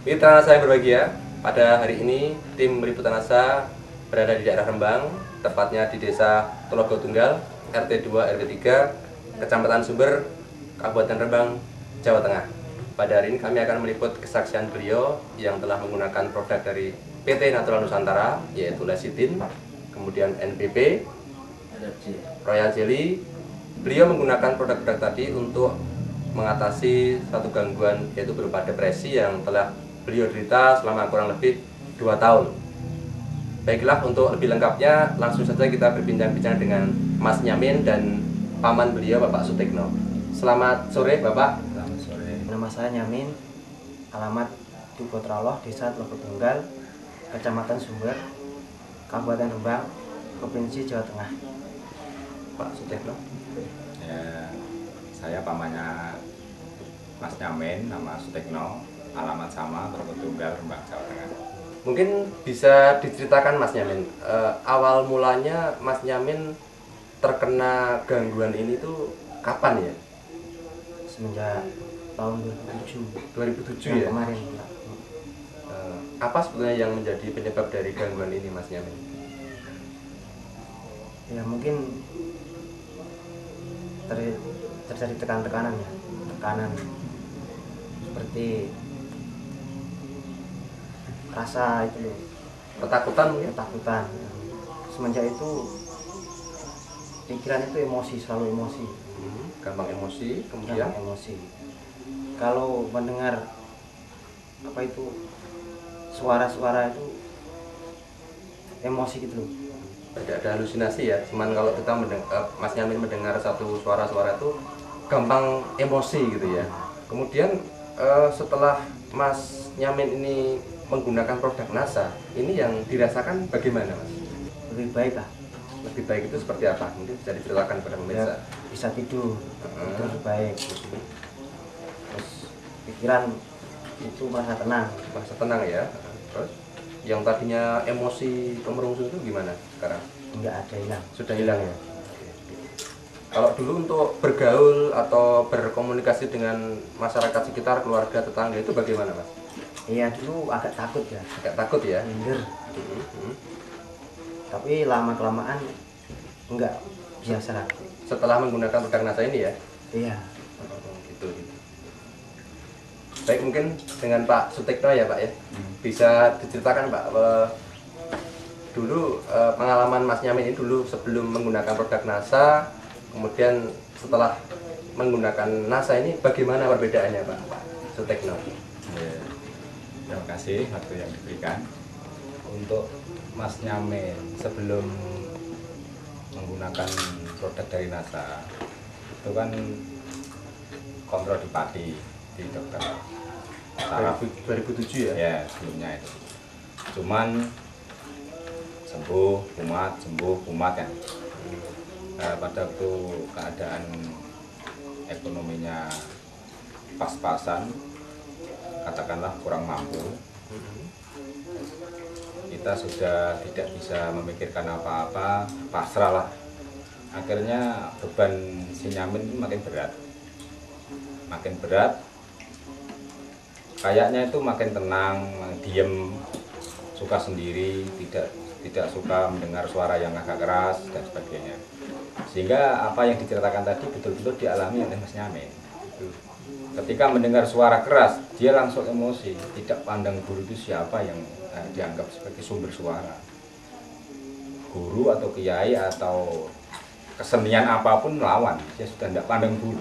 Mitra saya berbahagia, pada hari ini tim Liputan Asa berada di daerah Rembang, tepatnya di Desa Telogo Tunggal, RT 2 RW 3, Kecamatan Sumber, Kabupaten Rembang, Jawa Tengah. Pada hari ini kami akan meliput kesaksian beliau yang telah menggunakan produk dari PT Natural Nusantara, yaitu Lecithin, kemudian NPP, Royal Jelly. Beliau menggunakan produk-produk tadi untuk mengatasi satu gangguan, yaitu berupa depresi yang telah beliau derita selama kurang lebih 2 tahun. Baiklah, untuk lebih lengkapnya langsung saja kita berbincang-bincang dengan Mas Nyamin dan paman beliau, Bapak Sutikno. Selamat sore, Bapak. Selamat sore. Nama saya Nyamin, alamat Dukuh Traloh, Desa Telogo Tunggal, Kecamatan Sumber, Kabupaten Rembang, Provinsi Jawa Tengah. Pak Sutikno. Ya, saya pamannya Mas Nyamin, nama Sutikno, alamat sama, Telogo Tunggal, Rembang, Jawa Tengah. Mungkin bisa diceritakan Mas Nyamin, awal mulanya Mas Nyamin terkena gangguan ini tuh kapan ya? Semenjak tahun 2007. 2007 ya? Kemarin. Apa sebetulnya yang menjadi penyebab dari gangguan ini, Mas Nyamin? Ya mungkin terjadi tekanan ya, tekanan seperti rasa itu loh, Ketakutan mungkin? ketakutan. Semenjak itu pikiran itu emosi, selalu emosi, Gampang emosi, kemudian gampang emosi. Kalau mendengar apa itu suara-suara itu emosi gitu loh. ada halusinasi ya. Cuman kalau kita Mas Nyamin mendengar satu suara-suara itu gampang emosi gitu ya. Kemudian setelah Mas Nyamin ini menggunakan produk NASA, ini yang dirasakan bagaimana, Mas? Lebih baik lah, Lebih baik itu seperti apa? Mungkin bisa diceritakan kepada pemirsa. ya, bisa tidur lebih baik, terus pikiran itu merasa tenang. Merasa tenang ya. Terus yang tadinya emosi kemerungsung itu gimana sekarang? Nggak ada hilang. Sudah hilang ya. Kalau dulu untuk bergaul atau berkomunikasi dengan masyarakat sekitar, keluarga, tetangga itu bagaimana, Mas? Iya, dulu agak takut ya, Agak takut ya. minder, tapi lama kelamaan enggak, biasa lah. Setelah menggunakan produk NASA ini ya. Iya. Gitu. Baik, mungkin dengan Pak Sutikno ya, Pak ya. Bisa diceritakan, Pak, dulu pengalaman Mas Nyamin ini dulu sebelum menggunakan produk NASA, kemudian setelah menggunakan NASA ini bagaimana perbedaannya, Pak Sutikno? Ya, terima kasih waktu yang diberikan. Untuk Mas Nyamin sebelum menggunakan produk dari NASA itu kan kontrol di Pati di dokter saraf 2007 ya? ya sebelumnya itu. Cuman sembuh kumat kan. Pada waktu keadaan ekonominya pas-pasan, katakanlah kurang mampu, kita sudah tidak bisa memikirkan apa-apa, pasrah lah. Akhirnya beban si Nyamin makin berat, kayaknya itu makin tenang, diem, suka sendiri, tidak suka mendengar suara yang agak keras dan sebagainya. Sehingga apa yang diceritakan tadi betul-betul dialami oleh Mas Nyamin. Ketika mendengar suara keras, dia langsung emosi, tidak pandang guru itu siapa yang dianggap sebagai sumber suara. Guru atau kiai atau kesenian apapun lawan, dia sudah tidak pandang guru.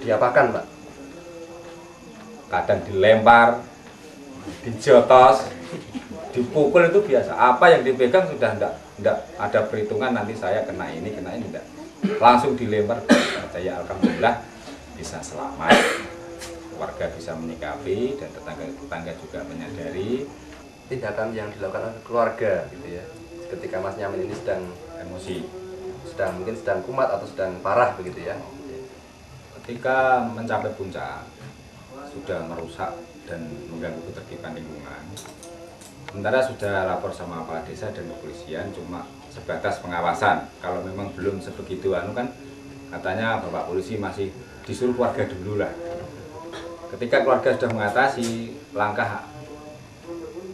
Diapakan, Pak? Kadang dilempar, dijotos, dipukul itu biasa. Apa yang dipegang sudah tidak ada perhitungan nanti saya kena ini tidak. Langsung dilempar. Saya alhamdulillah bisa selamat. Warga bisa menyikapi dan tetangga juga menyadari Tindakan yang dilakukan oleh keluarga gitu ya. Ketika Mas Nyamin ini sedang emosi. mungkin sedang kumat atau sedang parah begitu ya. Ketika mencapai puncak sudah merusak dan mengganggu ketertiban lingkungan. Sementara sudah lapor sama kepala desa dan kepolisian, cuma sebatas pengawasan. Kalau memang belum sebegitu kan katanya Bapak polisi masih disuruh keluarga dulu lah. Ketika keluarga sudah mengatasi, langkah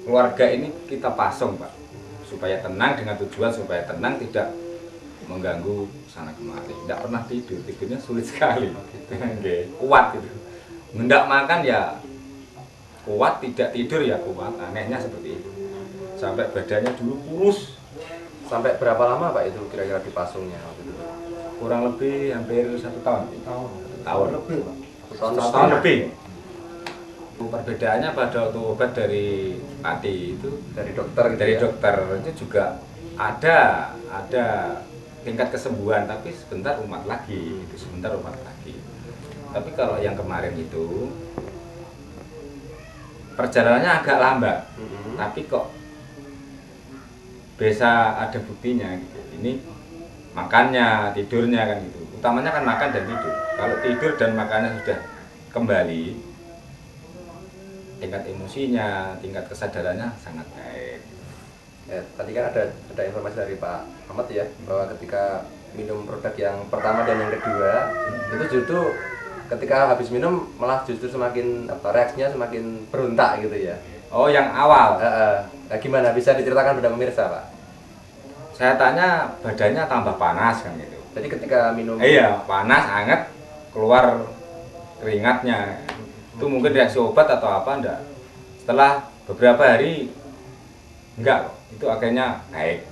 keluarga ini kita pasung Pak, supaya tenang, dengan tujuan supaya tenang, tidak mengganggu sana kemari. Tidak pernah tidur, tidurnya sulit sekali. Oke, kuat itu. Hendak makan ya kuat, tidak tidur ya kuat. Anehnya seperti itu. Sampai badannya dulu kurus. Sampai berapa lama Pak itu kira-kira dipasungnya waktu itu? Kurang lebih hampir 1 tahun. Tahun lebih, Pak. Satu tahun lebih. Perbedaannya pada waktu obat dari Pati itu, dari dokter gitu dari ya? dokter itu juga ada tingkat kesembuhan, tapi sebentar umat lagi, itu sebentar umat lagi. Tapi kalau yang kemarin itu perjalanannya agak lambat, tapi kok bisa ada buktinya gitu. Ini makannya, tidurnya kan gitu. Utamanya kan makan dan tidur. Kalau tidur dan makannya sudah kembali, tingkat emosinya, tingkat kesadarannya sangat baik. Ya, tadi kan ada informasi dari Pak Ahmad ya, bahwa ketika minum produk yang pertama dan yang kedua itu justru ketika habis minum malah justru semakin reaksinya semakin berontak gitu ya. Oh, yang awal. Nah, gimana bisa diceritakan pada pemirsa Pak? Saya tanya badannya tambah panas kan gitu. Jadi ketika minum Iya, panas, hangat, keluar keringatnya. Itu mungkin reaksi obat atau apa enggak. Setelah beberapa hari enggak, itu akhirnya baik.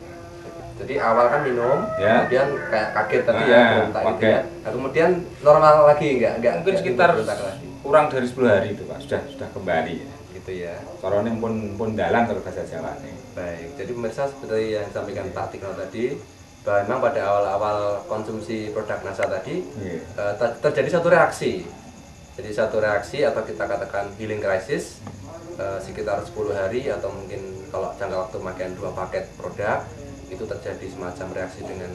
Jadi awal kan minum, Ya. kemudian kayak kaget tadi ya, berontak gitu ya. Nah, kemudian normal lagi enggak Mungkin sekitar berontak lagi. kurang dari 10 hari itu Pak, sudah kembali. Gitu ya. Carane pun dalan terus bahasa Jawa nih. Baik, jadi pemirsa seperti yang disampaikan Pak Tikno tadi, bahwa memang pada awal-awal konsumsi produk NASA tadi terjadi satu reaksi. Jadi satu reaksi atau kita katakan healing crisis sekitar 10 hari atau mungkin kalau jangka waktu pemakaian 2 paket produk itu terjadi semacam reaksi dengan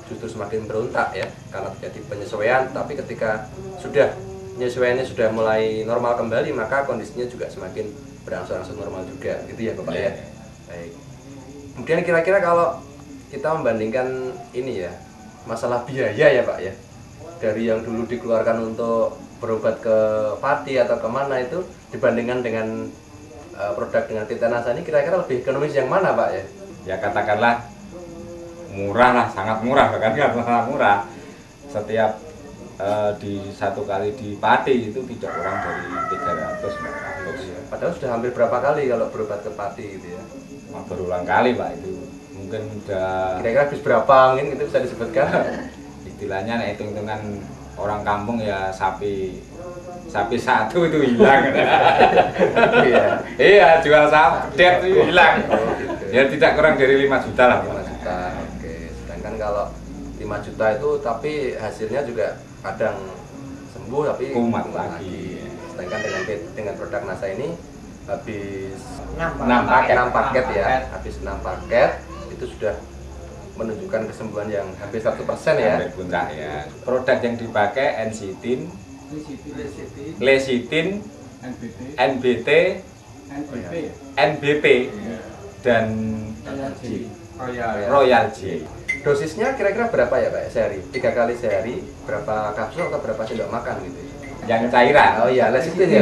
justru semakin berontak ya, karena terjadi penyesuaian. Tapi ketika penyesuaiannya sudah mulai normal kembali, maka kondisinya juga semakin berangsur-angsur normal juga gitu ya Bapak ya. Baik. Kemudian kira-kira kalau kita membandingkan ini ya, masalah biaya ya Pak ya, dari yang dulu dikeluarkan untuk berobat ke Pati atau kemana itu dibandingkan dengan produk dengan Titanasa ini, kira-kira lebih ekonomis yang mana Pak ya? Ya katakanlah murah lah, sangat murah, bahkan sangat murah. Setiap di satu kali di Pati itu tidak kurang dari 300-400. Padahal sudah hampir berapa kali kalau berobat ke Pati gitu ya? Berulang kali Pak, itu mungkin udah Kira-kira habis berapa mungkin itu bisa disebutkan? istilahnya hitung-hitungan orang kampung ya, sapi satu itu hilang. Iya, jual sapi itu hilang. Ya tidak kurang dari 5 juta lah. 5 juta, oke. Sedangkan kalau 5 juta itu tapi hasilnya juga kadang sembuh tapi kumat lagi. Sedangkan dengan produk NASA ini habis 6 paket ya, habis 6 paket itu sudah menunjukkan kesembuhan yang hampir 100% ya. Hampir puncak ya. Produk yang dipakai N-Sitin, Lecitin, NBT, NBP, dan Royal J. Dosisnya kira-kira berapa ya Pak sehari? 3 kali sehari, berapa kapsul atau berapa sendok makan gitu? Yang cairan. Oh iya, lecitin ya.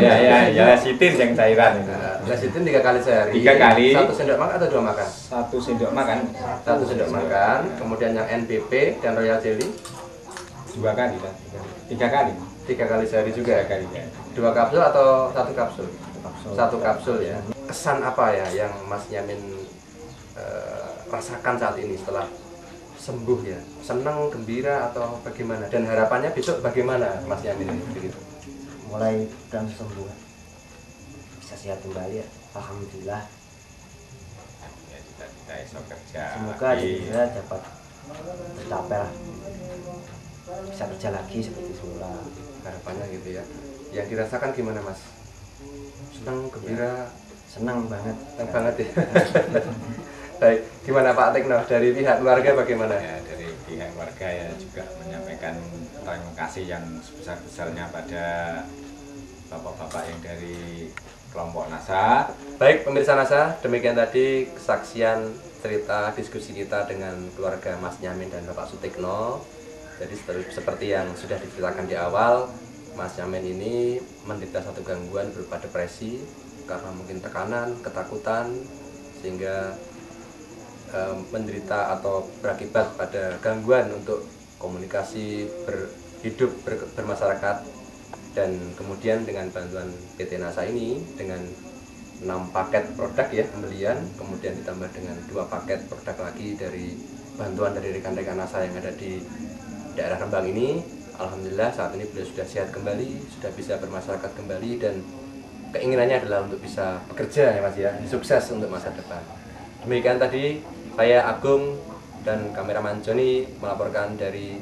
Ya, lecitin yang cairan. Lecitin 3 kali sehari. 3 kali. 1 sendok makan atau 2 makan? 1 sendok makan. 1 sendok makan. Kemudian yang NBP dan Royal Jelly 2 kali lah. 3 kali. 3 kali sehari juga. 3 kali ya. 2 kapsul atau 1 kapsul? 1 kapsul ya. Kesan apa ya yang Mas Yamin rasakan saat ini setelah sembuh ya? Senang, gembira atau bagaimana? Dan harapannya besok bagaimana Mas Yamin ini begitu? Mulai dan sembuh, bisa sehat kembali ya. Alhamdulillah. Ya, kita esok kerja. Semoga juga dapat tercapai lah, bisa kerja lagi seperti semula. Harapannya gitu ya. Yang dirasakan gimana Mas? Senang, gembira? Senang banget. Senang banget ya. Baik, gimana Pak Tikno dari pihak keluarga bagaimana? Ya, dari pihak keluarga ya juga menyampaikan terima kasih yang sebesar-besarnya pada bapak-bapak yang dari kelompok NASA. Baik pemirsa NASA, demikian tadi kesaksian cerita diskusi kita dengan keluarga Mas Yamin dan Bapak Sutikno. Jadi seperti yang sudah diceritakan di awal, Mas Yamin ini menderita satu gangguan berupa depresi karena mungkin tekanan, ketakutan, sehingga menderita atau berakibat pada gangguan untuk komunikasi, berhidup, bermasyarakat. Dan kemudian dengan bantuan PT NASA ini, dengan 6 paket produk ya pembelian, kemudian ditambah dengan 2 paket produk lagi dari bantuan dari rekan-rekan NASA yang ada di daerah Rembang ini, alhamdulillah saat ini beliau sudah sehat kembali, sudah bisa bermasyarakat kembali, dan keinginannya adalah untuk bisa bekerja ya Mas ya, sukses untuk masa depan. Demikian tadi saya Agung dan kameraman Joni melaporkan dari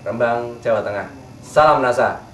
Rembang, Jawa Tengah. Salam NASA.